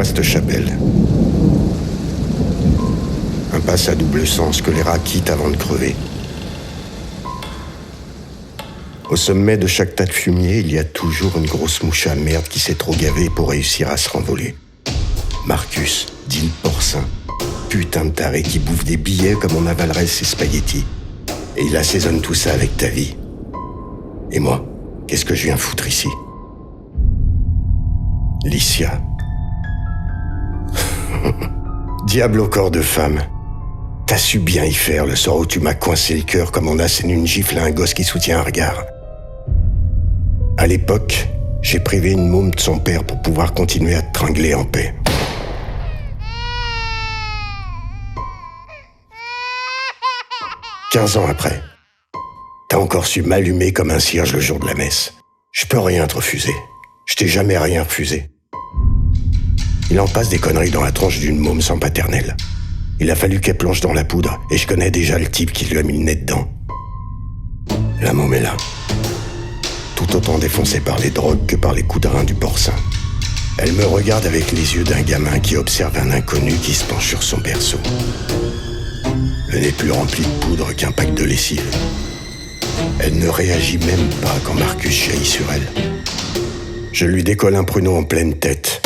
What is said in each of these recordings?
cette chapelle. Un passe à double sens que les rats quittent avant de crever. Au sommet de chaque tas de fumier, il y a toujours une grosse mouche à merde qui s'est trop gavée pour réussir à se renvoler. Marcus, dit le porcin, putain de taré qui bouffe des billets comme on avalerait ses spaghettis. Et il assaisonne tout ça avec ta vie. Et moi, qu'est-ce que je viens foutre ici? Licia. Diable au corps de femme. T'as su bien y faire le soir où tu m'as coincé le cœur comme on assène une gifle à un gosse qui soutient un regard. À l'époque, j'ai privé une môme de son père pour pouvoir continuer à te tringler en paix. « 15 ans après, t'as encore su m'allumer comme un cierge le jour de la messe. Je peux rien te refuser. Je t'ai jamais rien refusé. Il en passe des conneries dans la tronche d'une môme sans paternelle. Il a fallu qu'elle plonge dans la poudre et je connais déjà le type qui lui a mis le nez dedans. La môme est là. Tout autant défoncée par les drogues que par les coups de rein du porcin. Elle me regarde avec les yeux d'un gamin qui observe un inconnu qui se penche sur son berceau. Le nez plus rempli de poudre qu'un pack de lessive. Elle ne réagit même pas quand Marcus jaillit sur elle. Je lui décolle un pruneau en pleine tête.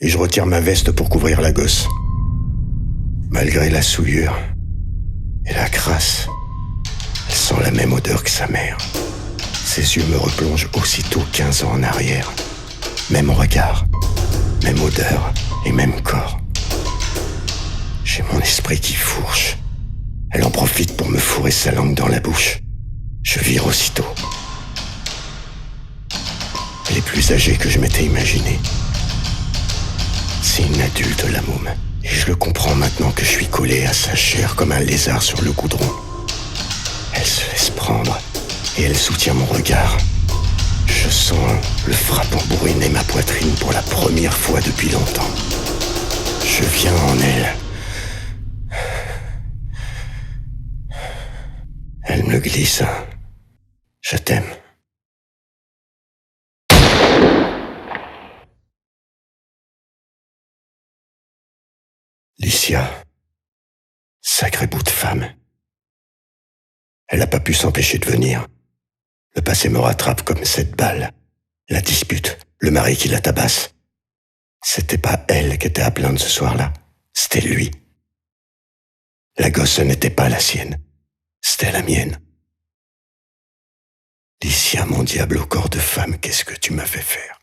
Et je retire ma veste pour couvrir la gosse. Malgré la souillure et la crasse, elle sent la même odeur que sa mère. Ses yeux me replongent aussitôt 15 ans en arrière. Même regard, même odeur et même corps. J'ai mon esprit qui fourche. Elle en profite pour me fourrer sa langue dans la bouche. Je vire aussitôt. Elle est plus âgée que je m'étais imaginé. C'est une adulte, la môme. Et je le comprends maintenant que je suis collé à sa chair comme un lézard sur le goudron. Elle se laisse prendre et elle soutient mon regard. Je sens le frappant bourriner ma poitrine pour la première fois depuis longtemps. Je viens en elle. Elle me glisse. Je t'aime. Licia, sacré bout de femme. Elle n'a pas pu s'empêcher de venir. Le passé me rattrape comme cette balle. La dispute, le mari qui la tabasse. C'était pas elle qui était à plaindre ce soir-là, c'était lui. La gosse n'était pas la sienne, c'était la mienne. Licia, mon diable au corps de femme, qu'est-ce que tu m'as fait faire?